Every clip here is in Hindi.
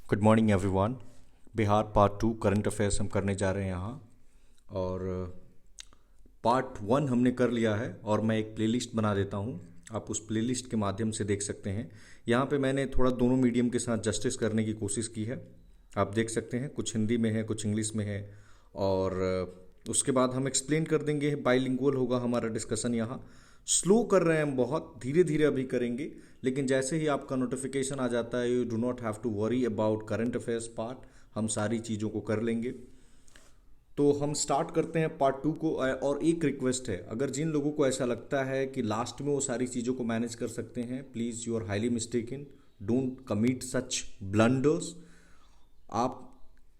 Good morning everyone. Bihar part 2 current affairs हम करने जा रहे हैं यहाँ। और पार्ट 1 हमने कर लिया है और मैं एक प्लेलिस्ट बना देता हूँ। आप उस प्लेलिस्ट के माध्यम से देख सकते हैं। यहाँ पे मैंने थोड़ा दोनों मीडियम के साथ जस्टिस करने की कोशिश की है। आप देख सकते हैं, कुछ हिंदी में है, कुछ इंग्लिश में है। और उसके बाद हम एक्सप्लेन कर देंगे। बाइलिंगुअल होगा हमारा डिस्कशन यहाँ। स्लो कर रहे हैं हम, बहुत धीरे धीरे अभी करेंगे, लेकिन जैसे ही आपका नोटिफिकेशन आ जाता है, you do not have to worry about current affairs part. हम सारी चीज़ों को कर लेंगे। तो हम स्टार्ट करते हैं पार्ट 2 को। और एक रिक्वेस्ट है, अगर जिन लोगों को ऐसा लगता है कि लास्ट में वो सारी चीज़ों को मैनेज कर सकते हैं, please you are highly mistaken. Don't commit such blunders. आप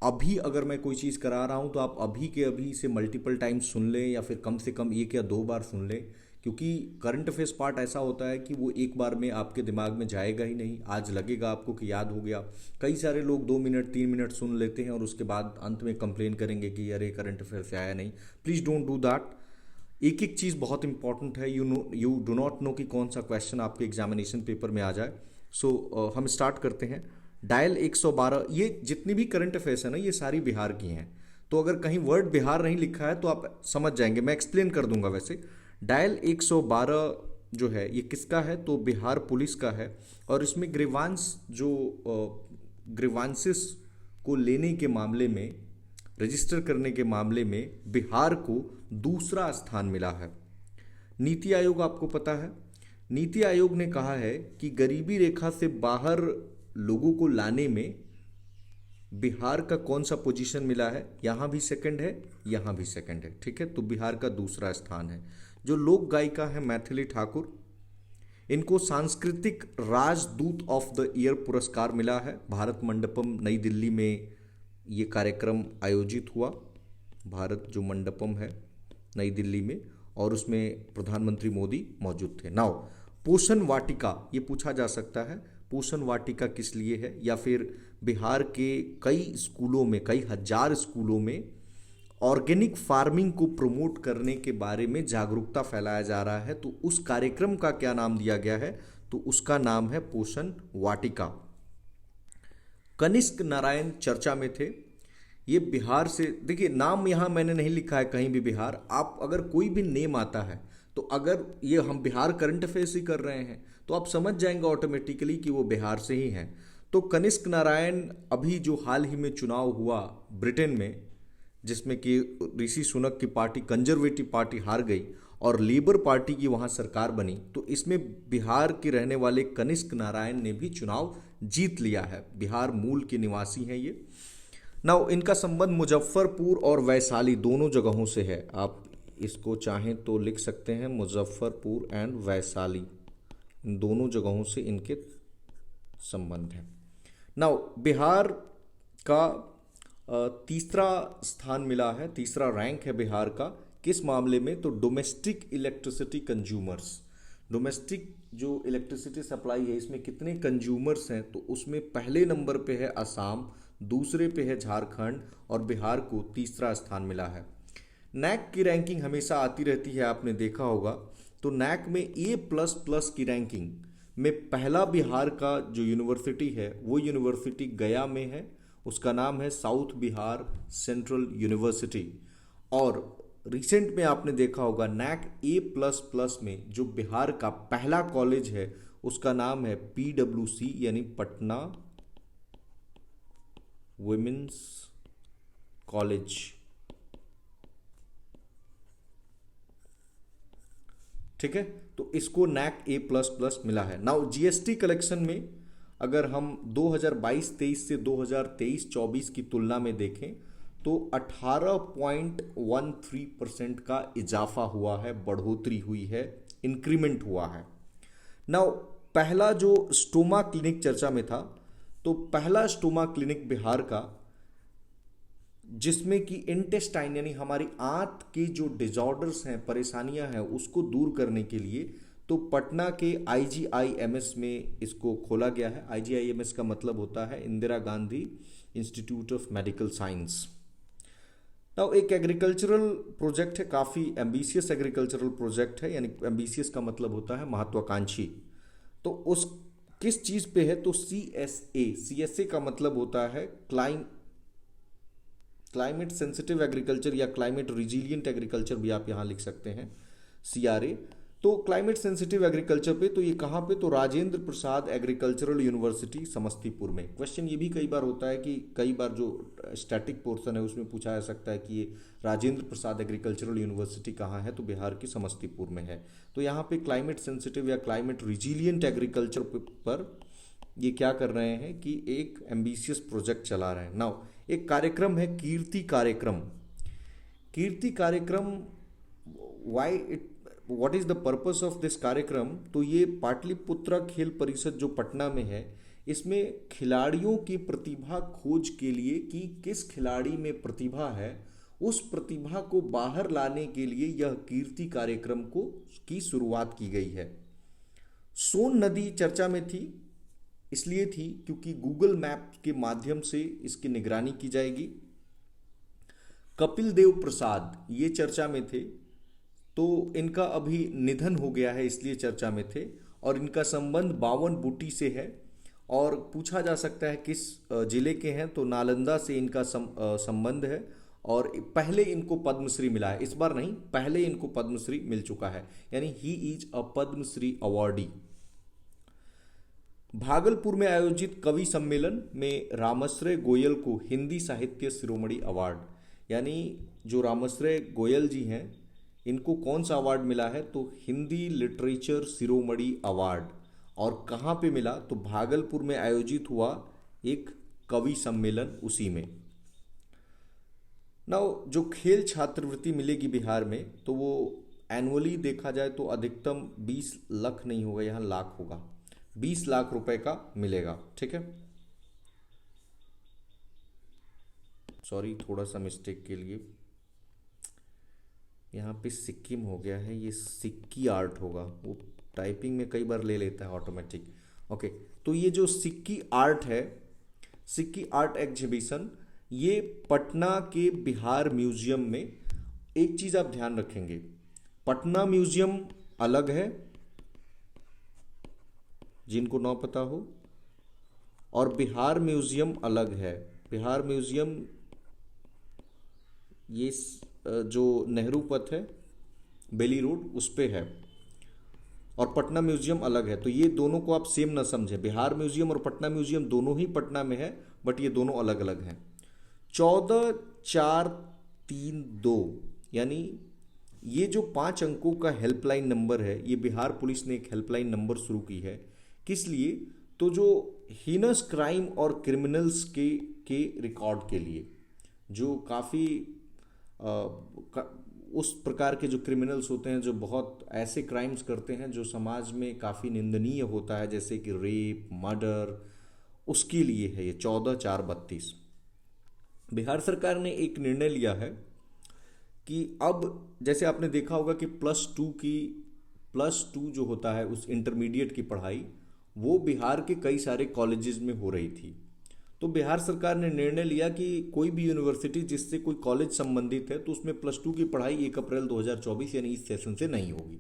अभी अगर मैं कोई चीज़ करा रहा हूँ तो आप अभी के अभी इसे मल्टीपल टाइम्स सुन लें, या फिर कम से कम एक या दो बार सुन लें। क्योंकि करंट अफेयर्स पार्ट ऐसा होता है कि वो एक बार में आपके दिमाग में जाएगा ही नहीं। आज लगेगा आपको कि याद हो गया। कई सारे लोग 2 मिनट 3 मिनट सुन लेते हैं और उसके बाद अंत में कंप्लेन करेंगे कि अरे करंट अफेयर से आया नहीं। Please don't do that. एक एक चीज़ बहुत इंपॉर्टेंट है। यू डू नॉट नो कि कौन सा क्वेश्चन आपके एग्जामिनेशन पेपर में आ जाए। सो हम स्टार्ट करते हैं। डायल 112, ये जितनी भी करंट अफेयर्स है ना, ये सारी बिहार की हैं। तो अगर कहीं वर्ड बिहार नहीं लिखा है तो आप समझ जाएंगे, मैं एक्सप्लेन कर दूंगा। वैसे डायल 112 जो है ये किसका है, तो बिहार पुलिस का है। और इसमें ग्रीवांस जो ग्रीवांसेस को लेने के मामले में, रजिस्टर करने के मामले में बिहार को दूसरा स्थान मिला है। नीति आयोग आपको पता है, नीति आयोग ने कहा है कि गरीबी रेखा से बाहर लोगों को लाने में बिहार का कौन सा पोजीशन मिला है। यहाँ भी सेकंड है, यहाँ भी सेकंड है। ठीक है, तो बिहार का दूसरा स्थान है। जो लोक गायिका है मैथिली ठाकुर, इनको सांस्कृतिक राजदूत ऑफ द ईयर पुरस्कार मिला है। भारत मंडपम नई दिल्ली में ये कार्यक्रम आयोजित हुआ। भारत जो मंडपम है नई दिल्ली में, और उसमें प्रधानमंत्री मोदी मौजूद थे। नाउ पोषण वाटिका, ये पूछा जा सकता है पोषण वाटिका किस लिए है, या फिर बिहार के कई स्कूलों में, कई हजार स्कूलों में ऑर्गेनिक फार्मिंग को प्रमोट करने के बारे में जागरूकता फैलाया जा रहा है। तो उस कार्यक्रम का क्या नाम दिया गया है, तो उसका नाम है पोषण वाटिका। कनिष्क नारायण चर्चा में थे। ये बिहार से, देखिए नाम यहाँ मैंने नहीं लिखा है कहीं भी बिहार। आप अगर कोई भी नेम आता है, तो अगर ये हम बिहार करंट अफेयर्स ही कर रहे हैं तो आप समझ जाएंगे ऑटोमेटिकली कि वो बिहार से ही हैं। तो कनिष्क नारायण, अभी जो हाल ही में चुनाव हुआ ब्रिटेन में, जिसमें कि ऋषि सुनक की पार्टी, कंजर्वेटिव पार्टी हार गई और लेबर पार्टी की वहाँ सरकार बनी, तो इसमें बिहार के रहने वाले कनिष्क नारायण ने भी चुनाव जीत लिया है। बिहार मूल के निवासी हैं ये। नाउ इनका संबंध मुजफ्फरपुर और वैशाली दोनों जगहों से है। आप इसको चाहें तो लिख सकते हैं, मुजफ्फरपुर एंड वैशाली, इन दोनों जगहों से इनके संबंध है। नाउ बिहार का तीसरा स्थान मिला है, तीसरा रैंक है बिहार का। किस मामले में, तो डोमेस्टिक इलेक्ट्रिसिटी कंज्यूमर्स। डोमेस्टिक जो इलेक्ट्रिसिटी सप्लाई है, इसमें कितने कंज्यूमर्स हैं, तो उसमें पहले नंबर पे है असम, दूसरे पे है झारखंड, और बिहार को तीसरा स्थान मिला है। नैक की रैंकिंग हमेशा आती रहती है, आपने देखा होगा। तो नैक में A++ की रैंकिंग में पहला बिहार का जो यूनिवर्सिटी है, वो यूनिवर्सिटी गया में है। उसका नाम है साउथ बिहार सेंट्रल यूनिवर्सिटी। और रिसेंट में आपने देखा होगा नैक A++ में जो बिहार का पहला कॉलेज है, उसका नाम है PWC, यानी पटना वुमेन्स कॉलेज। ठीक है, तो इसको नैक A++ मिला है। नाउ जीएसटी कलेक्शन में अगर हम 2022-23 से 2023-24 की तुलना में देखें, तो 18.13% का इजाफा हुआ है, बढ़ोतरी हुई है, इंक्रीमेंट हुआ है। नाउ पहला जो स्टोमा क्लिनिक चर्चा में था, तो पहला स्टोमा क्लिनिक बिहार का, जिसमें कि इंटेस्टाइन यानी हमारी आंत के जो डिजॉर्डर्स हैं, परेशानियां हैं, उसको दूर करने के लिए, तो पटना के IGIMS में इसको खोला गया है। IGIMS का मतलब होता है Indira Gandhi institute of medical science. Now एक एग्रीकल्चरल प्रोजेक्ट है, काफ़ी एम्बिशियस एग्रीकल्चरल प्रोजेक्ट है, यानी एम्बिशियस का मतलब होता है महत्वाकांक्षी। तो उस किस चीज़ पे है? तो CSA का मतलब होता है क्लाइमेट सेंसिटिव एग्रीकल्चर या क्लाइमेट रिजिलियंट एग्रीकल्चर भी आप यहाँ लिख सकते हैं, CRA। तो क्लाइमेट सेंसिटिव एग्रीकल्चर पे, तो ये कहाँ पे? तो राजेंद्र प्रसाद एग्रीकल्चरल यूनिवर्सिटी समस्तीपुर में। क्वेश्चन ये भी कई बार होता है कि कई बार जो स्टैटिक पोर्शन है उसमें पूछा जा सकता है कि ये राजेंद्र प्रसाद एग्रीकल्चरल यूनिवर्सिटी कहाँ है? तो बिहार की समस्तीपुर में है। तो यहाँ पे क्लाइमेट सेंसिटिव या क्लाइमेट रिजिलियंट एग्रीकल्चर पर ये क्या कर रहे हैं कि एक एम्बिशियस प्रोजेक्ट चला रहे हैं। नाउ एक कार्यक्रम है कीर्ति कार्यक्रम। कीर्ति कार्यक्रम, what is the purpose of this कार्यक्रम? तो ये पाटलिपुत्रा खेल परिषद जो पटना में है, इसमें खिलाड़ियों की प्रतिभा खोज के लिए कि किस खिलाड़ी में प्रतिभा है, उस प्रतिभा को बाहर लाने के लिए यह कीर्ति कार्यक्रम की शुरुआत की गई है। सोन नदी चर्चा में थी, इसलिए थी क्योंकि गूगल मैप के माध्यम से इसकी निगरानी की जाएगी। कपिल देव प्रसाद ये चर्चा में थे, तो इनका अभी निधन हो गया है इसलिए चर्चा में थे, और इनका संबंध बावन बूटी से है। और पूछा जा सकता है किस जिले के हैं, तो नालंदा से इनका संबंध है, और पहले इनको पद्मश्री मिला है, इस बार नहीं, पहले इनको पद्मश्री मिल चुका है, यानी he is a Padma Shri awardee. Bhagalpur में आयोजित कवि सम्मेलन में रामाश्रय गोयल को हिंदी साहित्य शिरोमणि अवार्ड, यानी जो रामाश्रय गोयल जी हैं इनको कौन सा अवार्ड मिला है? तो हिंदी लिटरेचर शिरोमणि अवार्ड। और कहाँ पे मिला? तो भागलपुर में आयोजित हुआ एक कवि सम्मेलन, उसी में। नाउ जो खेल छात्रवृत्ति मिलेगी बिहार में, तो वो एनुअली देखा जाए तो अधिकतम 20 लाख नहीं होगा, यहाँ लाख होगा, 20 लाख रुपए का मिलेगा। ठीक है, सॉरी थोड़ा सा मिस्टेक के लिए, यहाँ पे सिक्किम हो गया है, ये सिक्की आर्ट होगा, वो टाइपिंग में कई बार ले लेता है ऑटोमेटिक। ओके, तो ये जो सिक्की आर्ट है, सिक्की आर्ट एग्जीबिशन, ये पटना के बिहार म्यूजियम में। एक चीज़ आप ध्यान रखेंगे, पटना म्यूजियम अलग है, जिनको ना पता हो, और बिहार म्यूजियम अलग है। बिहार म्यूजियम ये जो नेहरू पथ है, बेली रोड, उस पे है, और पटना म्यूजियम अलग है। तो ये दोनों को आप सेम ना समझें, बिहार म्यूजियम और पटना म्यूजियम दोनों ही पटना में है, बट ये दोनों अलग अलग हैं। 14432, यानी ये जो 5 अंकों का हेल्पलाइन नंबर है, ये बिहार पुलिस ने एक हेल्पलाइन नंबर शुरू की है। किस लिए? तो जो हीनस क्राइम और क्रिमिनल्स के रिकॉर्ड के लिए, जो काफ़ी उस प्रकार के जो क्रिमिनल्स होते हैं, जो बहुत ऐसे क्राइम्स करते हैं जो समाज में काफ़ी निंदनीय होता है, जैसे कि रेप, मर्डर, उसके लिए है ये 14432। बिहार सरकार ने एक निर्णय लिया है कि अब जैसे आपने देखा होगा कि +2 जो होता है, उस इंटरमीडिएट की पढ़ाई, वो बिहार के कई सारे कॉलेजेस में हो रही थी। तो बिहार सरकार ने निर्णय लिया कि कोई भी यूनिवर्सिटी जिससे कोई कॉलेज संबंधित है, तो उसमें +2 की पढ़ाई 1 अप्रैल 2024 यानी इस सेशन से नहीं होगी।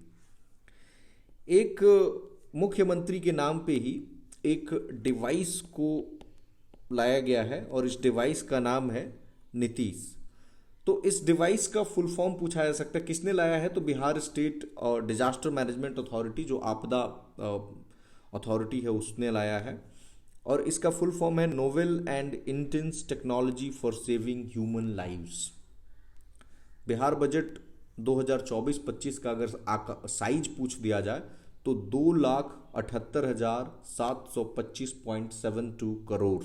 एक मुख्यमंत्री के नाम पे ही एक डिवाइस को लाया गया है, और इस डिवाइस का नाम है नीतीश। तो इस डिवाइस का फुल फॉर्म पूछा जा सकता है, किसने लाया है? तो बिहार स्टेट और डिजास्टर मैनेजमेंट अथॉरिटी, जो आपदा अथॉरिटी है, उसने लाया है। और इसका फुल फॉर्म है novel and intense technology for saving human lives. Bihar budget 2024-25 का अगर साइज पूछ दिया जाए तो 2,78,725.72 करोड़।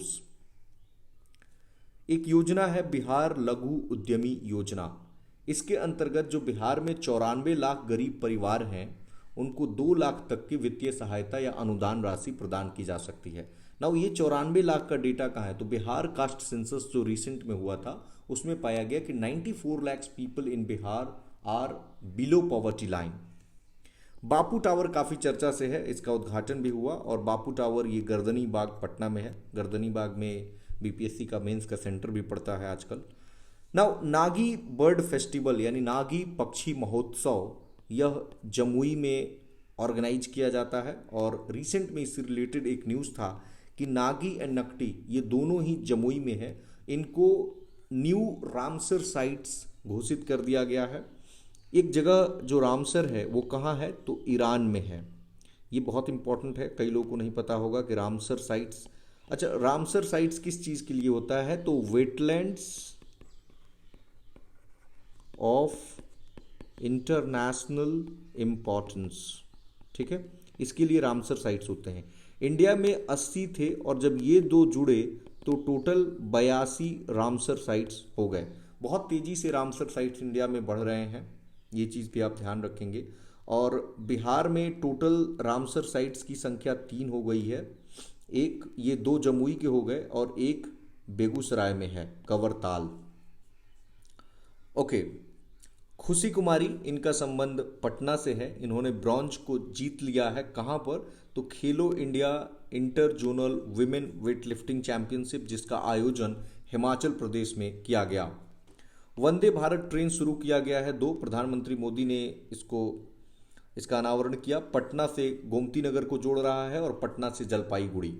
एक योजना है बिहार लघु उद्यमी योजना। इसके अंतर्गत जो बिहार में 94 लाख गरीब परिवार हैं, उनको 2 लाख तक की वित्तीय सहायता या अनुदान राशि प्रदान की जा सकती है। नाउ ये 94 लाख का डेटा कहाँ है? तो बिहार कास्ट सेंसस जो रिसेंट में हुआ था, उसमें पाया गया कि 94 lakh people in Bihar are below poverty line. Bapu tower काफ़ी चर्चा से है, इसका उद्घाटन भी हुआ, और बापू टावर ये गर्दनी बाग पटना में है। गर्दनी बाग में बीपीएससी का मेंस का सेंटर भी पड़ता है आजकल। नाउ नागी बर्ड फेस्टिवल यानी नागी पक्षी महोत्सव, यह जमुई में ऑर्गेनाइज किया जाता है। और रिसेंट में इससे रिलेटेड एक न्यूज़ था कि नागी एंड नकटी ये दोनों ही जमुई में है, इनको न्यू रामसर साइट्स घोषित कर दिया गया है। एक जगह जो रामसर है वो कहाँ है, तो ईरान में है। ये बहुत इंपॉर्टेंट है, कई लोगों को नहीं पता होगा कि रामसर साइट्स, अच्छा रामसर साइट्स किस चीज़ के लिए होता है, तो वेटलैंड्स ऑफ इंटरनेशनल इम्पॉर्टेंस, ठीक है, इसके लिए रामसर साइट्स होते हैं। इंडिया में 80 थे और जब ये दो जुड़े तो टोटल 82 रामसर साइट्स हो गए। बहुत तेज़ी से रामसर साइट्स इंडिया में बढ़ रहे हैं, ये चीज़ भी आप ध्यान रखेंगे। और बिहार में टोटल रामसर साइट्स की संख्या 3 हो गई है, एक ये 2 जमुई के हो गए और एक बेगूसराय में है, कवरताल। ओके, खुशी कुमारी, इनका संबंध पटना से है। इन्होंने ब्रॉन्ज को जीत लिया है, कहाँ पर, तो खेलो India inter zonal women weightlifting championship, जिसका आयोजन हिमाचल प्रदेश में किया गया। वंदे भारत ट्रेन शुरू किया गया है 2, प्रधानमंत्री मोदी ने इसका अनावरण किया। पटना से गोमती नगर को जोड़ रहा है और पटना से जलपाईगुड़ी।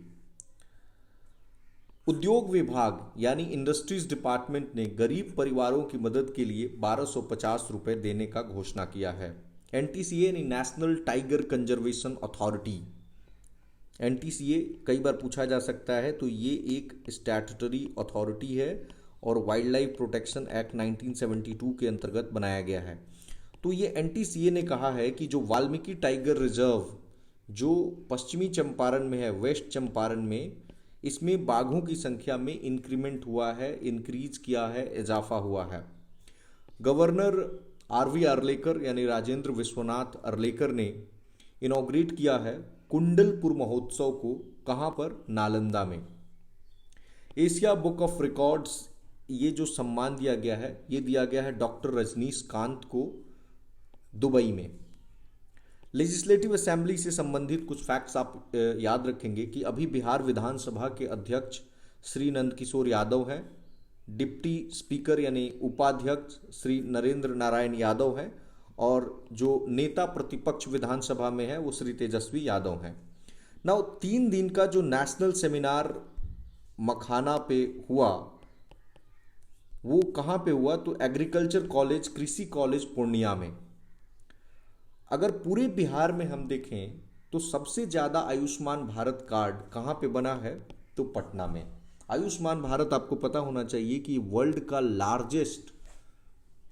उद्योग विभाग यानी इंडस्ट्रीज डिपार्टमेंट ने गरीब परिवारों की मदद के लिए 1250 रुपये देने का घोषणा किया है। एनटीसीए यानी national tiger conservation authority, NTCA कई बार पूछा जा सकता है, तो ये एक स्टैट्यूटरी अथॉरिटी है और वाइल्ड लाइफ प्रोटेक्शन एक्ट 1972 के अंतर्गत बनाया गया है। तो ये एनटीसीए ने कहा है कि जो वाल्मीकि टाइगर रिजर्व जो पश्चिमी चंपारण में है, वेस्ट चंपारण में, इसमें बाघों की संख्या में इंक्रीमेंट हुआ है, इंक्रीज किया है, इजाफा हुआ है। गवर्नर आरवी अर्लेकर यानी राजेंद्र विश्वनाथ अर्लेकर ने इनॉग्रेट किया है कुंडलपुर महोत्सव को, कहाँ पर, नालंदा में। एशिया बुक ऑफ रिकॉर्ड्स, ये जो सम्मान दिया गया है ये दिया गया है डॉक्टर रजनीश कांत को दुबई में। लेजिस्लेटिव असेंबली से संबंधित कुछ फैक्ट्स आप याद रखेंगे कि अभी बिहार विधानसभा के अध्यक्ष श्री नंदकिशोर यादव हैं, डिप्टी स्पीकर यानी उपाध्यक्ष श्री नरेंद्र नारायण यादव हैं, और जो नेता प्रतिपक्ष विधानसभा में है वो श्री तेजस्वी यादव हैं। नाउ 3 दिन का जो नेशनल सेमिनार मखाना पे हुआ वो कहाँ पे हुआ, तो एग्रीकल्चर कॉलेज, कृषि कॉलेज पूर्णिया में। अगर पूरे बिहार में हम देखें तो सबसे ज़्यादा आयुष्मान भारत कार्ड कहाँ पे बना है, तो पटना में। आयुष्मान भारत आपको पता होना चाहिए कि वर्ल्ड का लार्जेस्ट,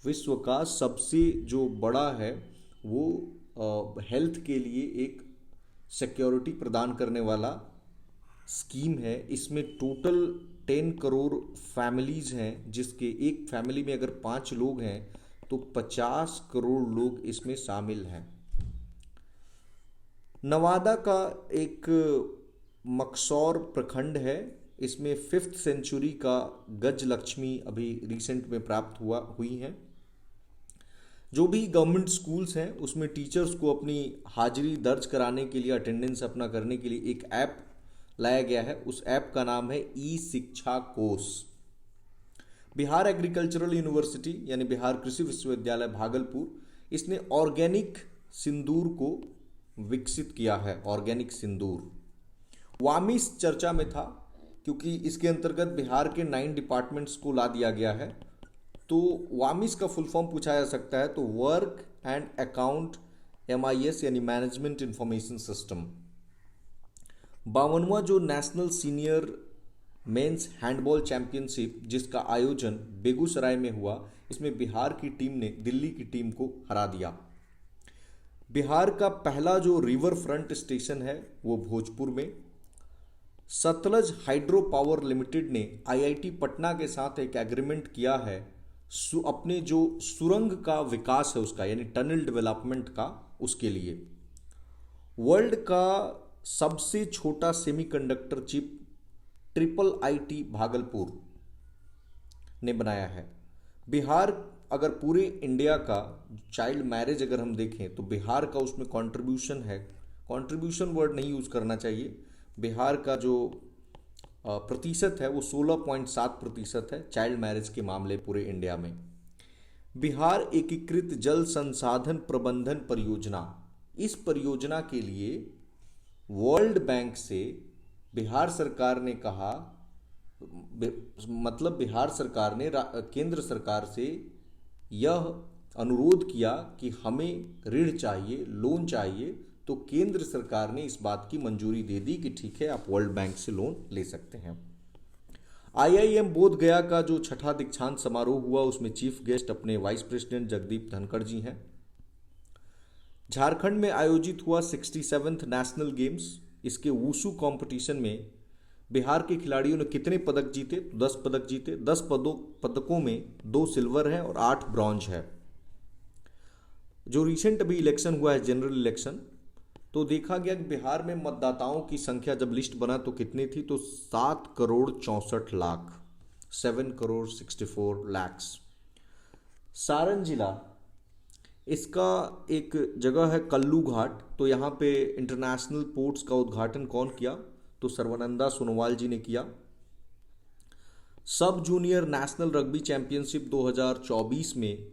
विश्व का सबसे जो बड़ा है वो हेल्थ के लिए एक सिक्योरिटी प्रदान करने वाला स्कीम है। इसमें टोटल 10 करोड़ फैमिलीज हैं, जिसके एक फैमिली में अगर 5 लोग हैं तो 50 करोड़ लोग इसमें शामिल हैं। नवादा का एक मकसौर प्रखंड है, इसमें 5th सेंचुरी का गज लक्ष्मी अभी रिसेंट में प्राप्त हुई हैं। जो भी गवर्नमेंट स्कूल्स हैं उसमें टीचर्स को अपनी हाजिरी दर्ज कराने के लिए, अटेंडेंस अपना करने के लिए एक ऐप लाया गया है। उस ऐप का नाम है ई शिक्षा कोष। बिहार एग्रीकल्चरल यूनिवर्सिटी यानी बिहार कृषि विश्वविद्यालय भागलपुर, इसने ऑर्गेनिक सिंदूर को विकसित किया है, ऑर्गेनिक सिंदूर। वामिस चर्चा में था क्योंकि इसके अंतर्गत बिहार के 9 डिपार्टमेंट्स को ला दिया गया है। तो वामिस का फुल फॉर्म पूछा जा सकता है, तो वर्क एंड अकाउंट MIS यानी मैनेजमेंट इंफॉर्मेशन सिस्टम। 52वां जो national senior mains handball championship जिसका आयोजन बेगूसराय में हुआ, इसमें बिहार की टीम ने दिल्ली की टीम को हरा दिया। बिहार का पहला जो रिवर फ्रंट स्टेशन है वो भोजपुर में। सतलज हाइड्रो पावर लिमिटेड ने IIT पटना के साथ एक एग्रीमेंट किया है अपने जो सुरंग का विकास है उसका, यानी टनल डेवलपमेंट का, उसके लिए। वर्ल्ड का सबसे छोटा सेमीकंडक्टर चिप IIIT भागलपुर ने बनाया है। बिहार, अगर पूरे इंडिया का चाइल्ड मैरिज अगर हम देखें तो बिहार का उसमें कंट्रीब्यूशन है, कंट्रीब्यूशन वर्ड नहीं यूज़ करना चाहिए, बिहार का जो प्रतिशत है वो 16.7% है चाइल्ड मैरिज के मामले पूरे इंडिया में। बिहार एकीकृत जल संसाधन प्रबंधन परियोजना, इस परियोजना के लिए वर्ल्ड बैंक से बिहार सरकार ने कहा, मतलब बिहार सरकार ने केंद्र सरकार से यह अनुरोध किया कि हमें ऋण चाहिए, लोन चाहिए, तो केंद्र सरकार ने इस बात की मंजूरी दे दी कि ठीक है, आप वर्ल्ड बैंक से लोन ले सकते हैं। आईआईएम बोध गया का जो छठा दीक्षांत समारोह हुआ उसमें चीफ गेस्ट अपने वाइस प्रेसिडेंट जगदीप धनखड़ जी हैं। झारखंड में आयोजित हुआ 67th नेशनल गेम्स, इसके वुशु कंपटीशन में बिहार के खिलाड़ियों ने कितने पदक जीते? तो 10 पदक जीते। 10 पदकों में 2 सिल्वर है और 8 ब्रॉन्ज है। जो रिसेंट अभी इलेक्शन हुआ है, जनरल इलेक्शन, तो देखा गया कि बिहार में मतदाताओं की संख्या जब लिस्ट बना तो कितनी थी? तो 7 करोड़ 64 लाख, 7 करोड़ 64 लैक्स। सारण जिला, इसका एक जगह है कल्लू घाट, तो यहाँ पे इंटरनेशनल पोर्ट्स का उद्घाटन कौन किया? तो सर्वानंदा सोनोवाल जी ने किया। सब जूनियर नेशनल रग्बी चैंपियनशिप 2024 में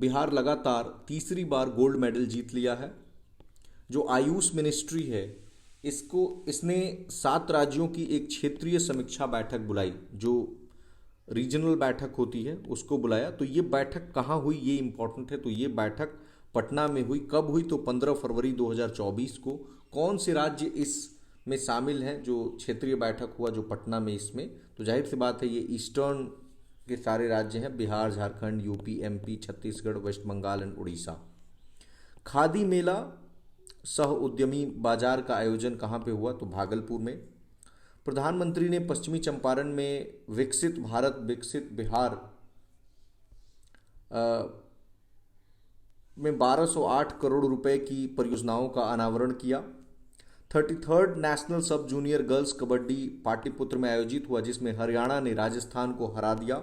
बिहार लगातार तीसरी बार गोल्ड मेडल जीत लिया है। जो आयुष मिनिस्ट्री है, इसने 7 राज्यों की एक क्षेत्रीय समीक्षा बैठक बुलाई, जो रीजनल बैठक होती है उसको बुलाया। तो ये बैठक कहाँ हुई, ये इंपॉर्टेंट है। तो ये बैठक पटना में हुई। कब हुई? तो 15 फरवरी 2024 को। कौन से राज्य इसमें शामिल हैं? जो क्षेत्रीय बैठक हुआ जो पटना में, इसमें तो जाहिर सी बात है ये ईस्टर्न के सारे राज्य हैं, Bihar, Jharkhand, UP, MP, Chhattisgarh, West Bengal and Orissa. Khadi मेला सह उद्यमी बाजार का आयोजन कहाँ पे हुआ? तो भागलपुर में। प्रधानमंत्री ने पश्चिमी चंपारण में विकसित भारत विकसित बिहार में 1208 करोड़ रुपए की परियोजनाओं का अनावरण किया। 33rd नेशनल सब जूनियर गर्ल्स कबड्डी पाटलिपुत्र में आयोजित हुआ, जिसमें हरियाणा ने राजस्थान को हरा दिया।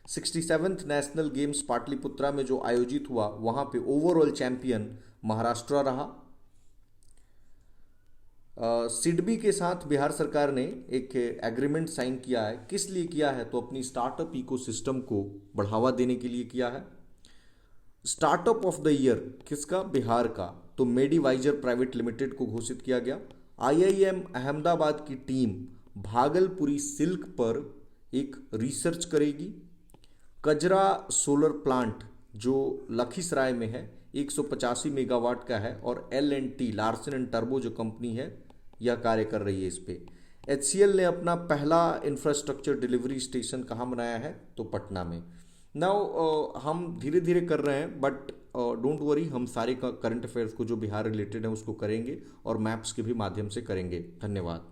67th नेशनल गेम्स पाटलिपुत्रा में जो आयोजित हुआ, वहां पे ओवरऑल चैंपियन महाराष्ट्र रहा। सिडबी के साथ बिहार सरकार ने एक एग्रीमेंट साइन किया है। किस लिए किया है? तो अपनी स्टार्टअप इकोसिस्टम को बढ़ावा देने के लिए किया है। स्टार्टअप ऑफ द ईयर किसका? बिहार का। तो मेडीवाइजर प्राइवेट लिमिटेड को घोषित किया गया। आईआईएम अहमदाबाद की टीम भागलपुरी सिल्क पर एक रिसर्च करेगी। कजरा सोलर प्लांट जो लखीसराय में है 185 मेगावाट का है, और L&T लार्सन एंड टर्बो जो कंपनी है यह कार्य कर रही है इस पे। HCL ने अपना पहला इंफ्रास्ट्रक्चर डिलीवरी स्टेशन कहाँ बनाया है? तो पटना में। नाउ हम धीरे धीरे कर रहे हैं, बट डोंट वरी, हम सारे करंट अफेयर्स को जो बिहार रिलेटेड है उसको करेंगे और मैप्स के भी माध्यम से करेंगे। धन्यवाद।